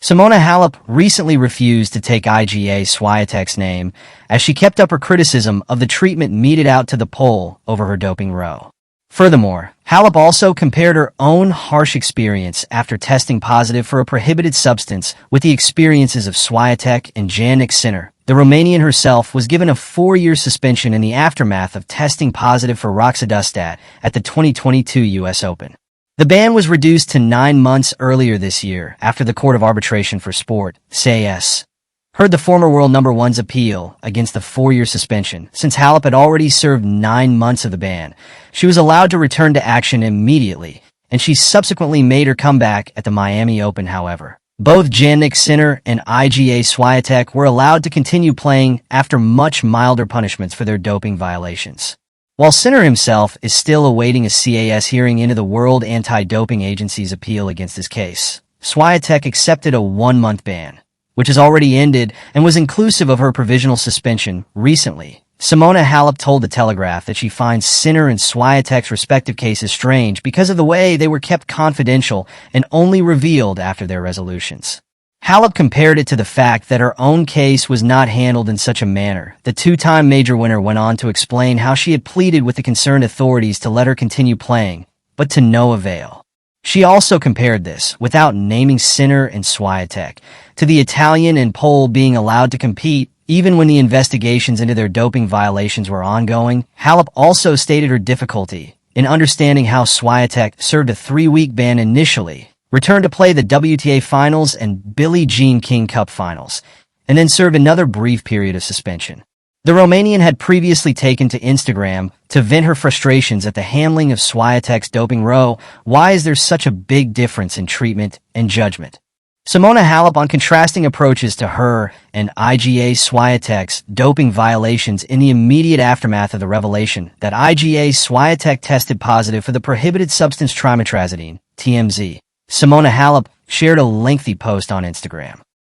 Simona Halep recently refused to take Iga Swiatek's name as she kept up her criticism of the treatment meted out to the Pole over her doping row. Furthermore, Halep also compared her own harsh experience after testing positive for a prohibited substance with the experiences of Swiatek and Jannik Sinner. The Romanian herself was given a 4-year suspension in the aftermath of testing positive for roxadustat at the 2022 U.S. Open. The ban was reduced to 9 months earlier this year after the Court of Arbitration for Sport, CAS, heard the former world number one's appeal against the 4-year suspension. Since Halep had already served 9 months of the ban, she was allowed to return to action immediately, and she subsequently made her comeback at the Miami Open, however. Both Jannik Sinner and Iga Swiatek were allowed to continue playing after much milder punishments for their doping violations. While Sinner himself is still awaiting a CAS hearing into the World Anti-Doping Agency's appeal against his case, Swiatek accepted a 1-month ban, which has already ended and was inclusive of her provisional suspension recently. Simona Halep told The Telegraph that she finds Sinner and Swiatek's respective cases strange because of the way they were kept confidential and only revealed after their resolutions. Halep compared it to the fact that her own case was not handled in such a manner. The 2-time major winner went on to explain how she had pleaded with the concerned authorities to let her continue playing, but to no avail. She also compared this, without naming Sinner and Swiatek, to the Italian and Pole being allowed to compete even when the investigations into their doping violations were ongoing. Halep also stated her difficulty in understanding how Swiatek served a 3-week ban initially, returned to play the WTA Finals and Billie Jean King Cup Finals, and then served another brief period of suspension. The Romanian had previously taken to Instagram to vent her frustrations at the handling of Swiatek's doping row. Why is there such a big difference in treatment and judgment? Simona Halep on contrasting approaches to her and Iga Swiatek's doping violations in the immediate aftermath of the revelation that Iga Swiatek tested positive for the prohibited substance trimetrazidine, TMZ. Simona Halep shared a lengthy post on Instagram,